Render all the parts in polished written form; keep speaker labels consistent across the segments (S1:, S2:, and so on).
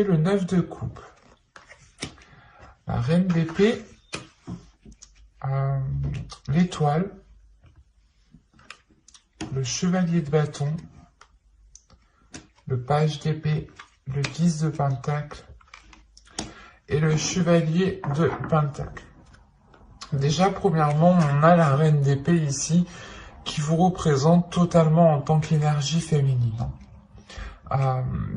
S1: Le 9 de coupe, la reine d'épée, l'étoile, le chevalier de bâton, le page d'épée, le 10 de pentacle et le chevalier de pentacle. Déjà, premièrement, on a la reine d'épée ici qui vous représente totalement en tant qu'énergie féminine.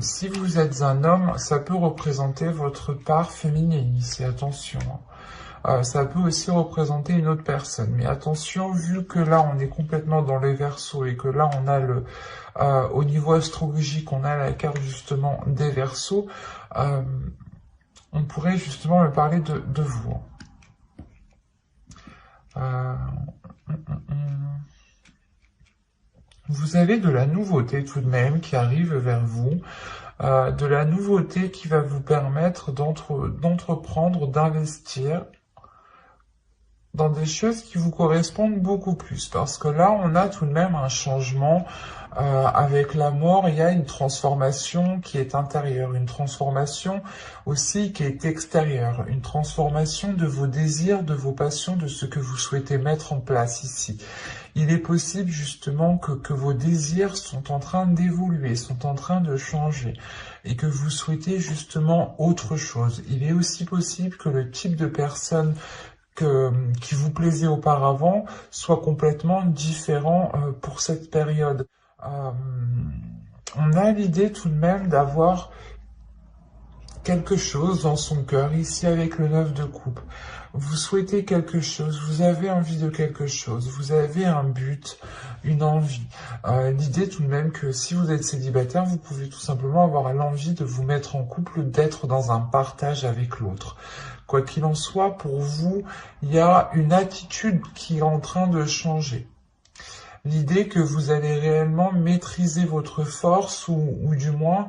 S1: Si vous êtes un homme, ça peut représenter votre part féminine ici, attention. Ça peut aussi représenter une autre personne. Mais attention, vu que là, on est complètement dans les Verseaux et que là, on a au niveau astrologique, on a la carte justement des Verseaux, on pourrait justement me parler de vous. Vous avez de la nouveauté tout de même qui arrive vers vous, de la nouveauté qui va vous permettre d'entreprendre, d'investir dans des choses qui vous correspondent beaucoup plus. Parce que là, on a tout de même un changement. Avec la mort, il y a une transformation qui est intérieure, une transformation aussi qui est extérieure, une transformation de vos désirs, de vos passions, de ce que vous souhaitez mettre en place ici. Il est possible justement que vos désirs sont en train d'évoluer, sont en train de changer et que vous souhaitez justement autre chose. Il est aussi possible que le type de personne qui vous plaisait auparavant soit complètement différent pour cette période. On a l'idée tout de même d'avoir quelque chose dans son cœur, ici avec le 9 de coupe. Vous souhaitez quelque chose, vous avez envie de quelque chose, vous avez un but, une envie. L'idée tout de même que si vous êtes célibataire, vous pouvez tout simplement avoir l'envie de vous mettre en couple, d'être dans un partage avec l'autre. Quoi qu'il en soit, pour vous, il y a une attitude qui est en train de changer. L'idée que vous allez réellement maîtriser votre force ou du moins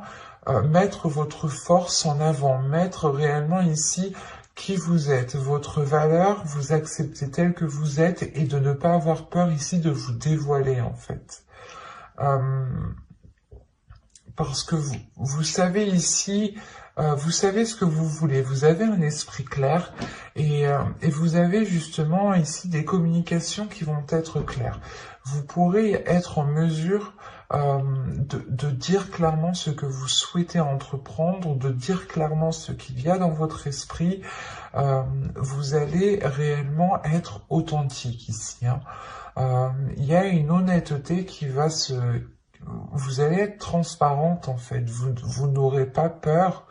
S1: mettre votre force en avant, mettre réellement ici qui vous êtes, votre valeur, vous acceptez tel que vous êtes et de ne pas avoir peur ici de vous dévoiler en fait. Parce que vous savez ici, vous savez ce que vous voulez, vous avez un esprit clair et vous avez justement ici des communications qui vont être claires. Vous pourrez être en mesure de dire clairement ce que vous souhaitez entreprendre, de dire clairement ce qu'il y a dans votre esprit. Vous allez réellement être authentique ici. Il y a une honnêteté qui va Vous allez être transparente en fait, vous n'aurez pas peur,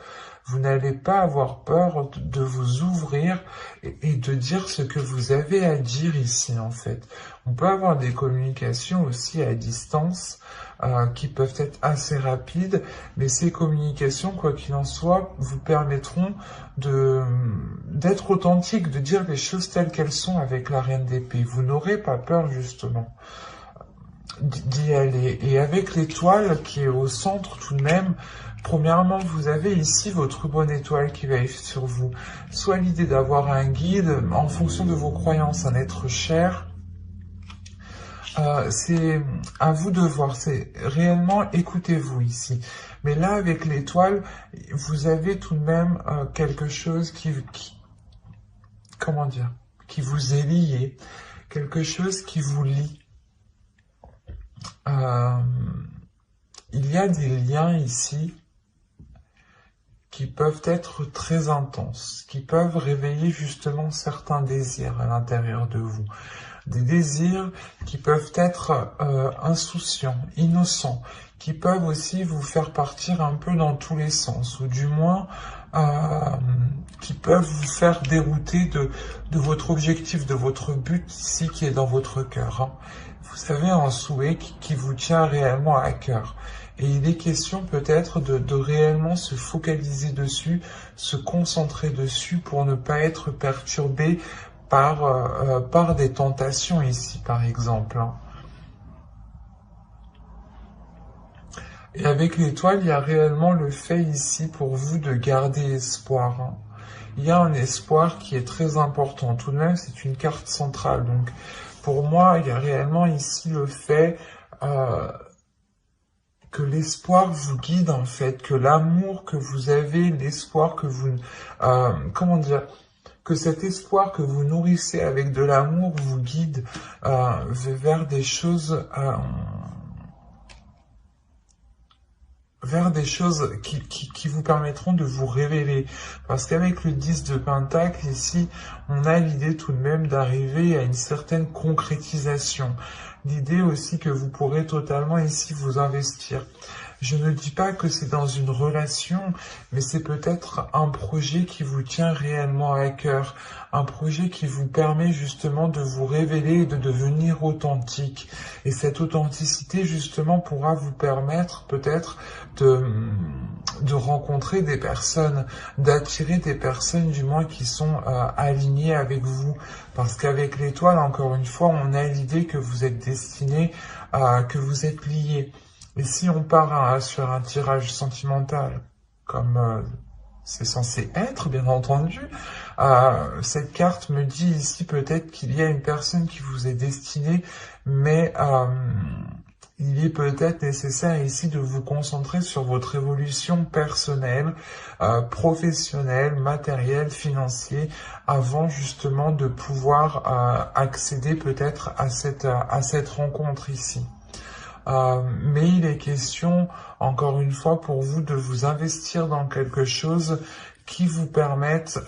S1: vous n'allez pas avoir peur de vous ouvrir et de dire ce que vous avez à dire ici en fait. On peut avoir des communications aussi à distance qui peuvent être assez rapides, mais ces communications, quoi qu'il en soit, vous permettront d'être authentique, de dire les choses telles qu'elles sont avec la reine d'épée. Vous n'aurez pas peur justement d'y aller. Et avec l'étoile qui est au centre tout de même, premièrement, vous avez ici votre bonne étoile qui va être sur vous. Soit l'idée d'avoir un guide en fonction de vos croyances, un être cher. C'est à vous de voir, c'est réellement écoutez-vous ici. Mais là, avec l'étoile, vous avez tout de même quelque chose comment dire, qui vous est lié, quelque chose qui vous lie. Il y a des liens ici qui peuvent être très intenses, qui peuvent réveiller justement certains désirs à l'intérieur de vous. Des désirs qui peuvent être insouciants, innocents, qui peuvent aussi vous faire partir un peu dans tous les sens, ou du moins qui peuvent vous faire dérouter de votre objectif, de votre but ici qui est dans votre cœur. Vous avez un souhait qui vous tient réellement à cœur. Et il est question peut-être de réellement se focaliser dessus, se concentrer dessus pour ne pas être perturbé par des tentations ici, par exemple. Et avec l'étoile, il y a réellement le fait ici pour vous de garder espoir. Il y a un espoir qui est très important. Tout de même, c'est une carte centrale. Donc, pour moi, il y a réellement ici le fait que l'espoir vous guide en fait, que l'amour que vous avez, l'espoir que vous, comment dire, que cet espoir que vous nourrissez avec de l'amour vous guide vers des choses, qui vous permettront de vous révéler. Parce qu'avec le 10 de Pentacle, ici, on a l'idée tout de même d'arriver à une certaine concrétisation. L'idée aussi que vous pourrez totalement ici vous investir. Je ne dis pas que c'est dans une relation, mais c'est peut-être un projet qui vous tient réellement à cœur, un projet qui vous permet justement de vous révéler et de devenir authentique. Et cette authenticité justement pourra vous permettre peut-être de rencontrer des personnes, d'attirer des personnes du moins qui sont alignées avec vous. Parce qu'avec l'étoile, encore une fois, on a l'idée que vous êtes destiné, que vous êtes liés. Et si on part sur un tirage sentimental, comme c'est censé être, bien entendu, cette carte me dit ici peut-être qu'il y a une personne qui vous est destinée, mais il est peut-être nécessaire ici de vous concentrer sur votre évolution personnelle, professionnelle, matérielle, financière, avant justement de pouvoir accéder peut-être à cette rencontre ici. Mais il est question, encore une fois, pour vous de vous investir dans quelque chose qui vous permette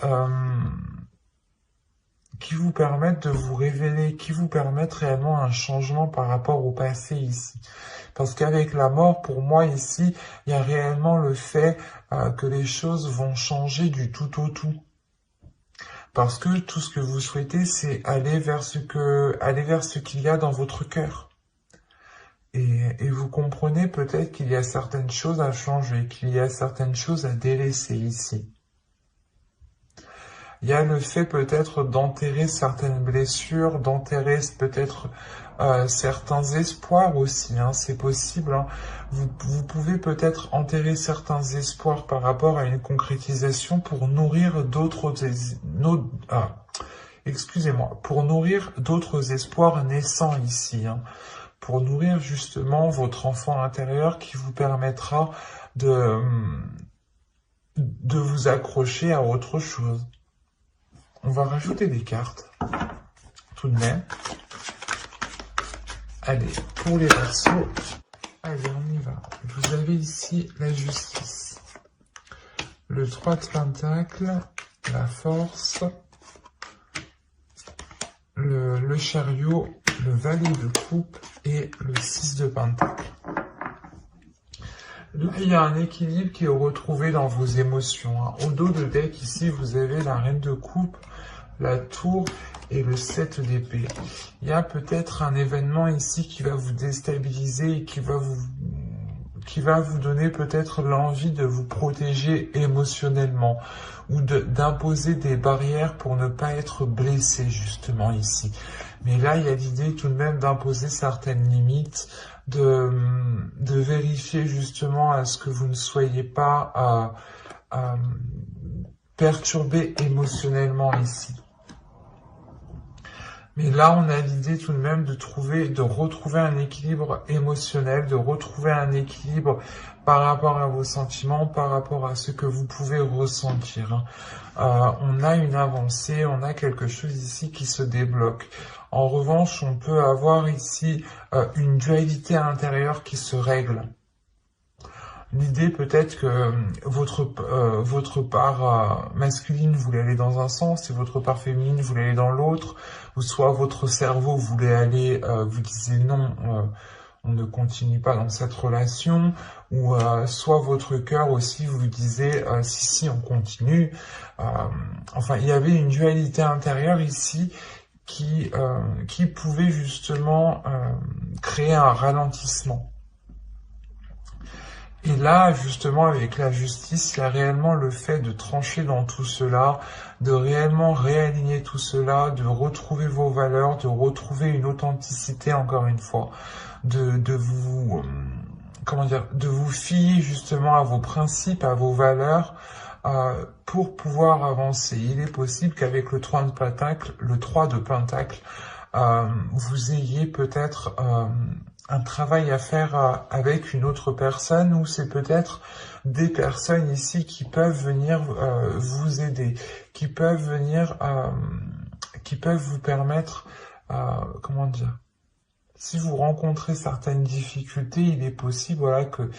S1: de vous révéler, qui vous permette réellement un changement par rapport au passé ici. Parce qu'avec la mort, pour moi ici, il y a réellement le fait que les choses vont changer du tout au tout. Parce que tout ce que vous souhaitez, c'est aller vers ce qu'il y a dans votre cœur. Et vous comprenez peut-être qu'il y a certaines choses à changer, qu'il y a certaines choses à délaisser ici. Il y a le fait peut-être d'enterrer certaines blessures, d'enterrer peut-être certains espoirs aussi, hein, c'est possible. Hein. Vous pouvez peut-être enterrer certains espoirs par rapport à une concrétisation pour nourrir pour nourrir d'autres espoirs naissants ici. Hein. Pour nourrir justement votre enfant intérieur qui vous permettra de vous accrocher à autre chose. On va rajouter des cartes, tout de même. Allez, pour les Verseaux, allez, on y va. Vous avez ici la justice, le 3 de Pentacle, la force, le chariot, le valet de coupe et le 6 de Pentacle. Là, il y a un équilibre qui est retrouvé dans vos émotions. Hein. Au dos de deck, ici, vous avez la reine de coupe, la tour et le 7 d'épée. Il y a peut-être un événement ici qui va vous déstabiliser et qui va vous donner peut-être l'envie de vous protéger émotionnellement ou d'imposer des barrières pour ne pas être blessé justement ici. Mais là, il y a l'idée tout de même d'imposer certaines limites, de vérifier justement à ce que vous ne soyez pas perturbé émotionnellement ici. Mais là, on a l'idée tout de même de retrouver un équilibre émotionnel, de retrouver un équilibre par rapport à vos sentiments, par rapport à ce que vous pouvez ressentir. On a une avancée, on a quelque chose ici qui se débloque. En revanche, on peut avoir ici une dualité intérieure qui se règle. L'idée peut-être que votre part masculine voulait aller dans un sens et votre part féminine voulait aller dans l'autre, ou soit votre cerveau voulait aller, vous disiez non, on ne continue pas dans cette relation, ou soit votre cœur aussi vous disait si on continue. Enfin, il y avait une dualité intérieure ici qui pouvait justement créer un ralentissement. Et là, justement, avec la justice, il y a réellement le fait de trancher dans tout cela, de réellement réaligner tout cela, de retrouver vos valeurs, de retrouver une authenticité, encore une fois, de vous fier justement à vos principes, à vos valeurs, pour pouvoir avancer. Il est possible qu'avec le 3 de Pentacle, vous ayez peut-être un travail à faire avec une autre personne, ou c'est peut-être des personnes ici qui peuvent venir vous aider, qui peuvent venir, qui peuvent vous permettre, comment dire, si vous rencontrez certaines difficultés, il est possible, voilà, que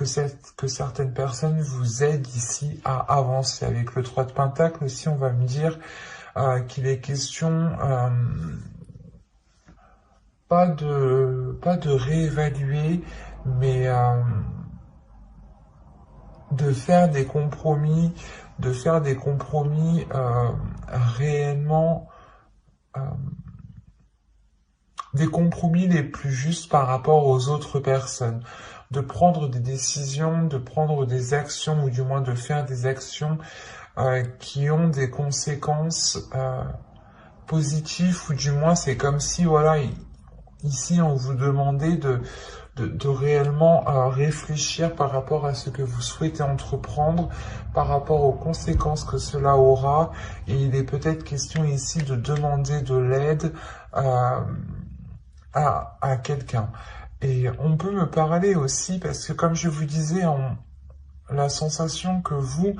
S1: certaines personnes vous aident ici à avancer. Avec le 3 de Pentacle aussi, on va me dire qu'il est question pas de réévaluer, mais de faire des compromis, réellement, des compromis les plus justes par rapport aux autres personnes, de prendre des décisions, de prendre des actions, ou du moins de faire des actions qui ont des conséquences positives, ou du moins c'est comme si, voilà, ici on vous demandait de réellement réfléchir par rapport à ce que vous souhaitez entreprendre, par rapport aux conséquences que cela aura, et il est peut-être question ici de demander de l'aide à quelqu'un. Et on peut me parler aussi, parce que comme je vous disais, la sensation que vous,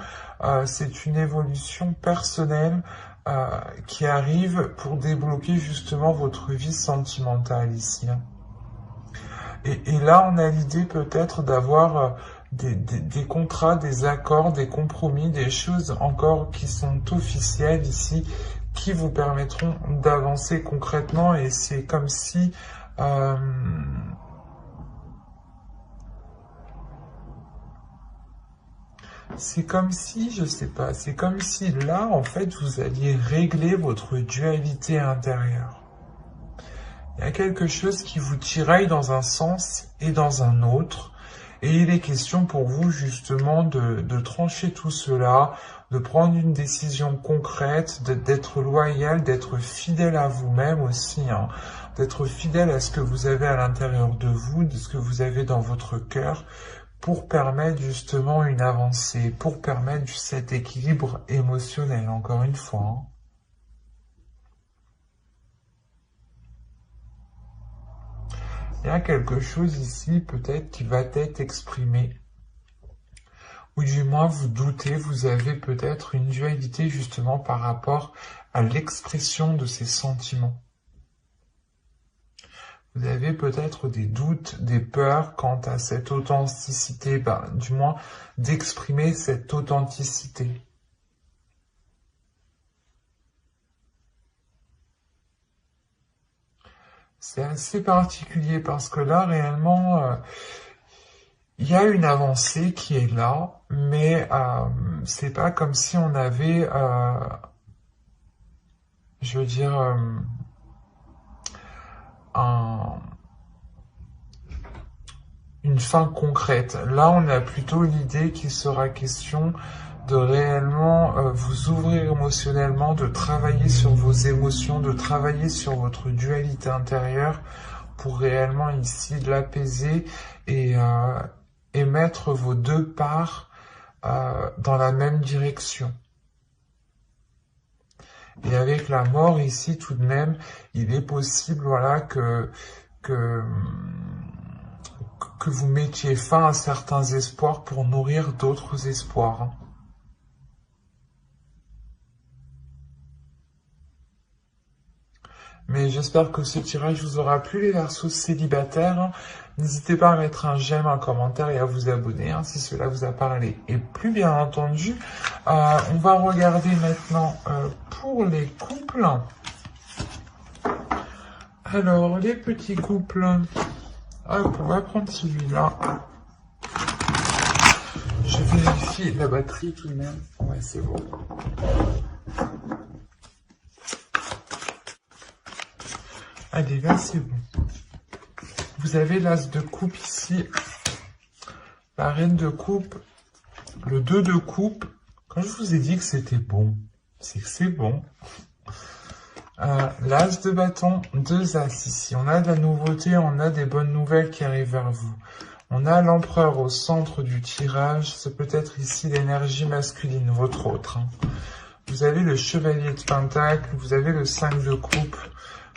S1: c'est une évolution personnelle qui arrive pour débloquer justement votre vie sentimentale ici. Et là, on a l'idée peut-être d'avoir des contrats, des accords, des compromis, des choses encore qui sont officielles ici, qui vous permettront d'avancer concrètement, et c'est comme si je sais pas, c'est comme si là, en fait, vous alliez régler votre dualité intérieure. Il y a quelque chose qui vous tiraille dans un sens et dans un autre, et il est question pour vous justement de trancher tout cela, de prendre une décision concrète, d'être loyal, d'être fidèle à vous-même aussi, hein, d'être fidèle à ce que vous avez à l'intérieur de vous, de ce que vous avez dans votre cœur, pour permettre justement une avancée, pour permettre cet équilibre émotionnel, encore une fois. Hein. Il y a quelque chose ici, peut-être, qui va être exprimé. Ou du moins, vous doutez, vous avez peut-être une dualité justement par rapport à l'expression de ces sentiments. Vous avez peut-être des doutes, des peurs quant à cette authenticité, du moins d'exprimer cette authenticité. C'est assez particulier parce que là, réellement, il y a une avancée qui est là, mais c'est pas comme si on avait, je veux dire, une fin concrète. Là, on a plutôt l'idée qu'il sera question de réellement vous ouvrir émotionnellement, de travailler sur vos émotions, de travailler sur votre dualité intérieure pour réellement ici l'apaiser et mettre vos deux parts dans la même direction. Et avec la mort ici, tout de même, il est possible, voilà, que vous mettiez fin à certains espoirs pour nourrir d'autres espoirs. Hein. Mais j'espère que ce tirage vous aura plu, les Verseaux célibataires. Hein. N'hésitez pas à mettre un j'aime, un commentaire et à vous abonner hein, si cela vous a parlé. Et plus bien entendu, on va regarder maintenant pour les couples. Alors, les petits couples, hop, on va prendre celui-là. Je vérifie la batterie tout de même. Ouais, c'est bon. Allez, là, c'est bon. Vous avez l'as de coupe ici, la reine de coupe, le 2 de coupe. Quand je vous ai dit que c'était bon, c'est que c'est bon. L'as de bâton, 2 as ici. On a de la nouveauté, on a des bonnes nouvelles qui arrivent vers vous. On a l'empereur au centre du tirage. C'est peut-être ici l'énergie masculine, votre autre. Hein. Vous avez le chevalier de pentacle, vous avez le 5 de coupe.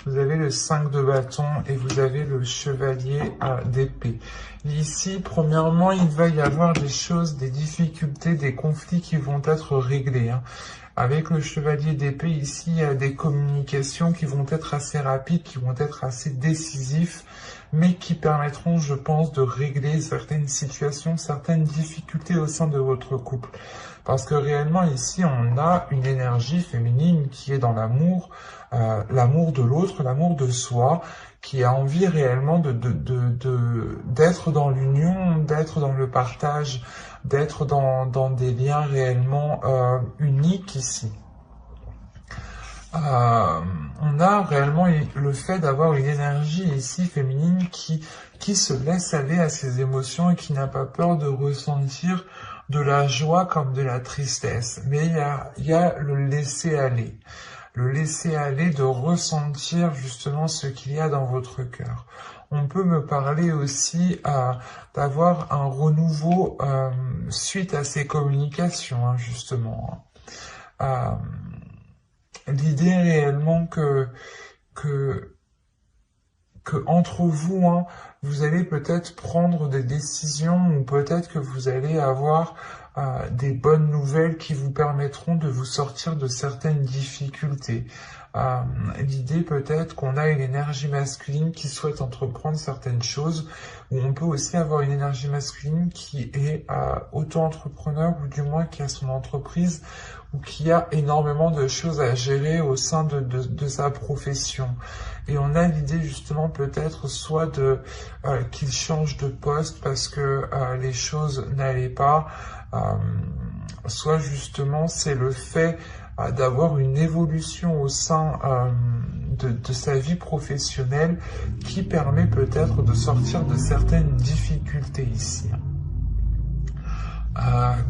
S1: vous avez le 5 de bâton et vous avez le chevalier d'épée. Ici, premièrement, il va y avoir des choses, des difficultés, des conflits qui vont être réglés, hein. Avec le chevalier d'épée, ici, il y a des communications qui vont être assez rapides, qui vont être assez décisifs, mais qui permettront, je pense, de régler certaines situations, certaines difficultés au sein de votre couple. Parce que réellement, ici, on a une énergie féminine qui est dans l'amour, l'amour de l'autre, l'amour de soi, qui a envie réellement d'être dans l'union, d'être dans le partage, d'être dans des liens réellement uniques ici. On a réellement le fait d'avoir une énergie ici féminine qui se laisse aller à ses émotions et qui n'a pas peur de ressentir de la joie comme de la tristesse. Mais il y a le laisser aller. Le laisser aller, de ressentir justement ce qu'il y a dans votre cœur. On peut me parler aussi d'avoir un renouveau suite à ces communications, hein, justement. L'idée réellement que entre vous, hein, vous allez peut-être prendre des décisions ou peut-être que vous allez avoir des bonnes nouvelles qui vous permettront de vous sortir de certaines difficultés. L'idée peut-être qu'on a une énergie masculine qui souhaite entreprendre certaines choses, ou on peut aussi avoir une énergie masculine qui est auto-entrepreneur ou du moins qui a son entreprise ou qui a énormément de choses à gérer au sein de sa profession. Et on a l'idée justement peut-être soit qu'il change de poste parce que les choses n'allaient pas, soit justement c'est le fait d'avoir une évolution au sein de sa vie professionnelle qui permet peut-être de sortir de certaines difficultés ici.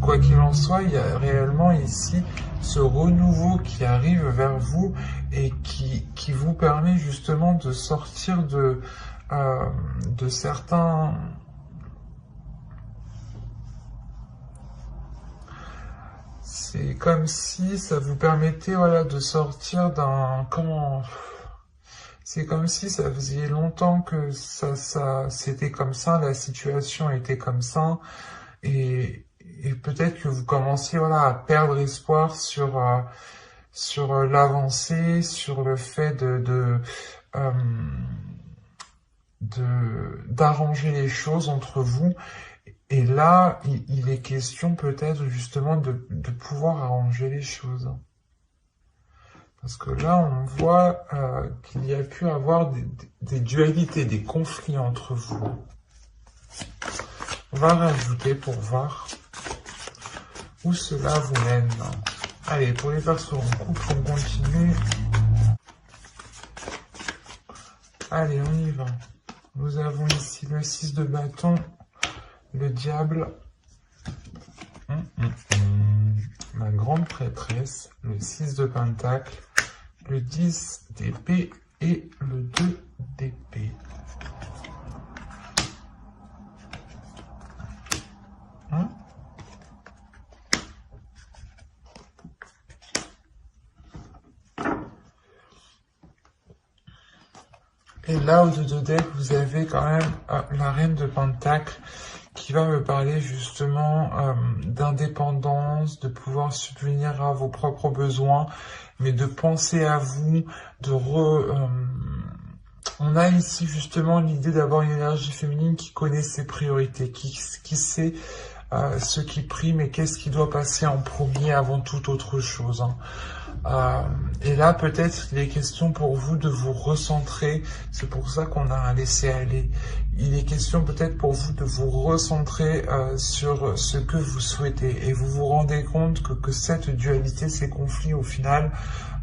S1: Quoi qu'il en soit, il y a réellement ici ce renouveau qui arrive vers vous et qui vous permet justement de sortir de certains... C'est comme si ça vous permettait, voilà, de sortir d'un... C'est comme si ça faisait longtemps que c'était comme ça, la situation était comme ça, et peut-être que vous commenciez, voilà, à perdre espoir sur l'avancée, sur le fait d'arranger les choses entre vous. Et là, il est question peut-être justement de pouvoir arranger les choses. Parce que là, on voit qu'il y a pu avoir des dualités, des conflits entre vous. On va rajouter pour voir où cela vous mène. Allez, pour les personnes en couple, on continue. Allez, on y va. Nous avons ici le 6 de bâton, le diable, la grande prêtresse, le 6 de pentacle, le 10 d'épée et le 2 d'épée. Et là, au dos de deck, vous avez quand même la reine de pentacle qui va me parler justement d'indépendance, de pouvoir subvenir à vos propres besoins, mais de penser à vous, on a ici justement l'idée d'avoir une énergie féminine qui connaît ses priorités, qui sait ce qui prime et qu'est-ce qui doit passer en premier avant toute autre chose, hein. Et là, peut-être, il est question pour vous de vous recentrer. C'est pour ça qu'on a un laisser-aller. Il est question peut-être pour vous de vous recentrer sur ce que vous souhaitez. Et vous vous rendez compte que cette dualité, ces conflits, au final,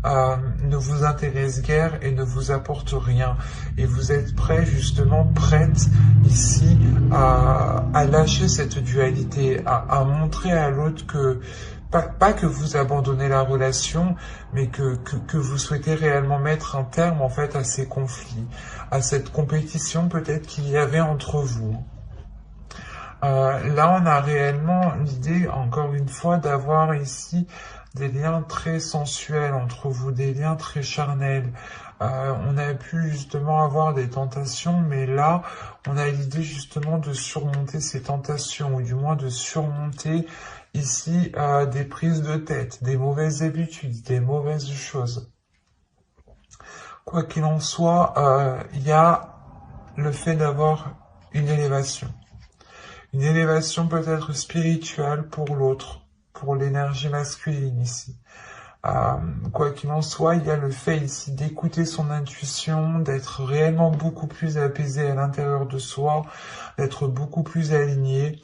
S1: ne vous intéressent guère et ne vous apportent rien. Et vous êtes prêt, justement, prête ici à lâcher cette dualité, à montrer à l'autre que pas que vous abandonnez la relation, mais que vous souhaitez réellement mettre un terme en fait à ces conflits, à cette compétition peut-être qu'il y avait entre vous. Là, on a réellement l'idée, encore une fois, d'avoir ici des liens très sensuels entre vous, des liens très charnels. On a pu justement avoir des tentations, mais là, on a l'idée justement de surmonter ces tentations, ou du moins de surmonter ici des prises de tête, des mauvaises habitudes, des mauvaises choses. Quoi qu'il en soit, il y a le fait d'avoir une élévation. Une élévation peut-être spirituelle pour l'autre, pour l'énergie masculine ici. Quoi qu'il en soit, il y a le fait ici d'écouter son intuition, d'être réellement beaucoup plus apaisé à l'intérieur de soi, d'être beaucoup plus aligné,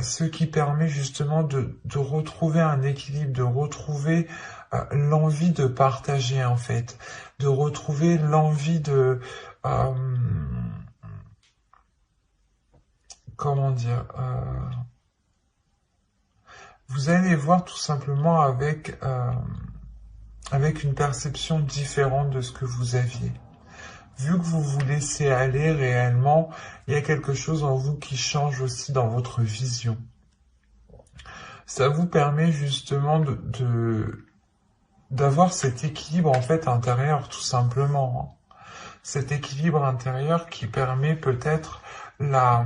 S1: ce qui permet justement de retrouver un équilibre, de retrouver l'envie de partager en fait, de retrouver l'envie de... comment dire vous allez voir tout simplement avec une perception différente de ce que vous aviez. Vu que vous vous laissez aller réellement, il y a quelque chose en vous qui change aussi dans votre vision. Ça vous permet justement d'avoir cet équilibre en fait intérieur tout simplement. Cet équilibre intérieur qui permet peut-être la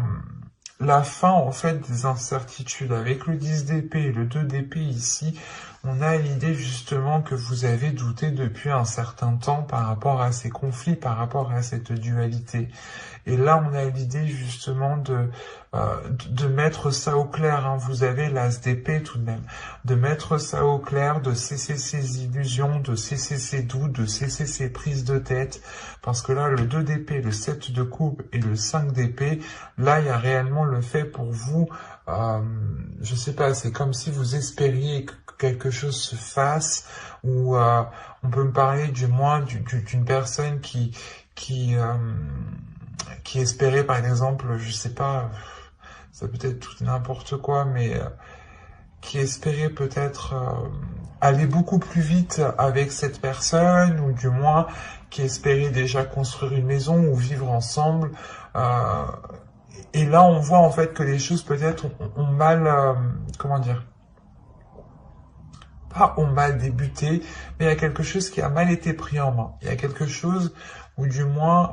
S1: fin en fait des incertitudes. Avec le 10 d'épée et le 2 d'épée ici, on a l'idée justement que vous avez douté depuis un certain temps par rapport à ces conflits, par rapport à cette dualité. Et là, on a l'idée justement de mettre ça au clair. Hein. Vous avez l'as d'épée tout de même. De mettre ça au clair, de cesser ces illusions, de cesser ces doutes, de cesser ces prises de tête. Parce que là, le 2 d'épée, le 7 de coupe et le 5 d'épée, là, il y a réellement le fait pour vous, je sais pas, c'est comme si vous espériez que quelque chose se fasse, ou on peut me parler du moins d'une personne qui espérait par exemple, je sais pas, ça peut être tout n'importe quoi, mais qui espérait peut-être aller beaucoup plus vite avec cette personne, ou du moins qui espérait déjà construire une maison ou vivre ensemble. Et là, on voit en fait que les choses peut-être ont mal, comment dire, pas ont mal débuté, mais il y a quelque chose qui a mal été pris en main. Il y a quelque chose, ou du moins,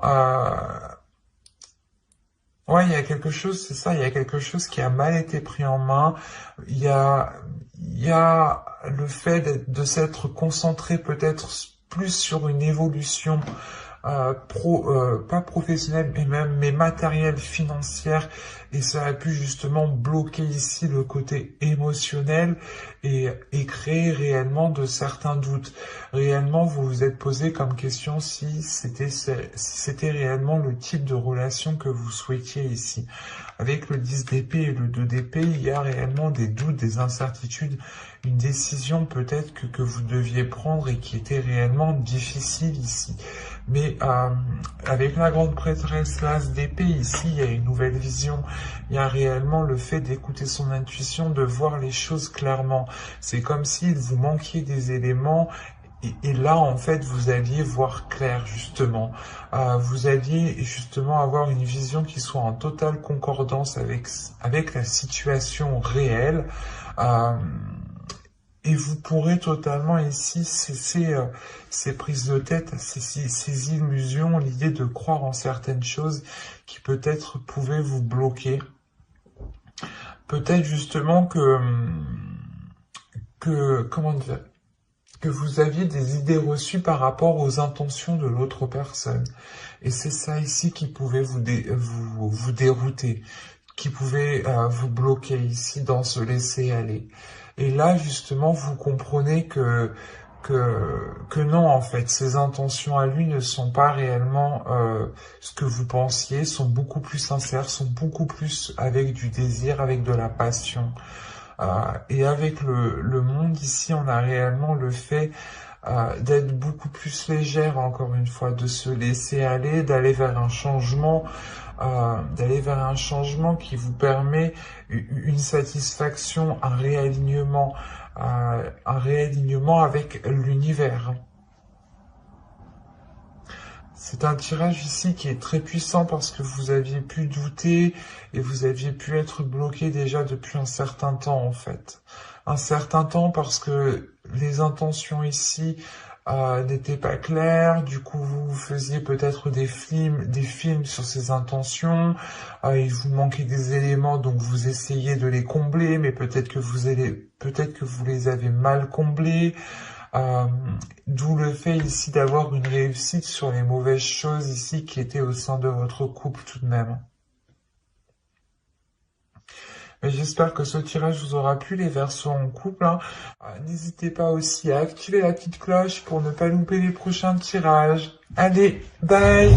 S1: ouais, il y a quelque chose, c'est ça, il y a quelque chose qui a mal été pris en main. Il y a le fait de s'être concentré peut-être plus sur une évolution pas professionnelle, mais matérielle, financière, et ça a pu justement bloquer ici le côté émotionnel et créer réellement de certains doutes. Réellement, vous vous êtes posé comme question si c'était réellement le type de relation que vous souhaitiez ici. Avec le 10 d'épée et le 2 d'épée, il y a réellement des doutes, des incertitudes, une décision peut-être que vous deviez prendre et qui était réellement difficile ici. Mais avec la grande prêtresse, l'as d'épée, ici, il y a une nouvelle vision. Il y a réellement le fait d'écouter son intuition, de voir les choses clairement. C'est comme s'il vous manquiez des éléments. Et là, en fait, vous alliez voir clair, justement. Vous alliez, justement, avoir une vision qui soit en totale concordance avec la situation réelle. Et vous pourrez totalement ici cesser ces prises de tête, ces illusions, l'idée de croire en certaines choses qui peut-être pouvaient vous bloquer. Peut-être justement comment dire, que vous aviez des idées reçues par rapport aux intentions de l'autre personne. Et c'est ça ici qui pouvait vous dérouter, qui pouvait vous bloquer ici dans ce laisser aller. Et là, justement, vous comprenez que non, en fait, ses intentions à lui ne sont pas réellement ce que vous pensiez, sont beaucoup plus sincères, sont beaucoup plus avec du désir, avec de la passion. Et avec le monde ici, on a réellement le fait d'être beaucoup plus légère, encore une fois, de se laisser aller, d'aller vers un changement, qui vous permet une satisfaction, un réalignement avec l'univers. C'est un tirage ici qui est très puissant parce que vous aviez pu douter et vous aviez pu être bloqué déjà depuis un certain temps en fait. Un certain temps parce que les intentions ici n'étaient pas claires, du coup vous faisiez peut-être des films sur ces intentions, il vous manquait des éléments donc vous essayez de les combler, mais peut-être que vous les avez mal comblés. Euh, D'où le fait ici d'avoir une réussite sur les mauvaises choses ici qui étaient au sein de votre couple tout de même. Mais j'espère que ce tirage vous aura plu, les Verseaux en couple, hein. N'hésitez pas aussi à activer la petite cloche pour ne pas louper les prochains tirages. Allez, bye!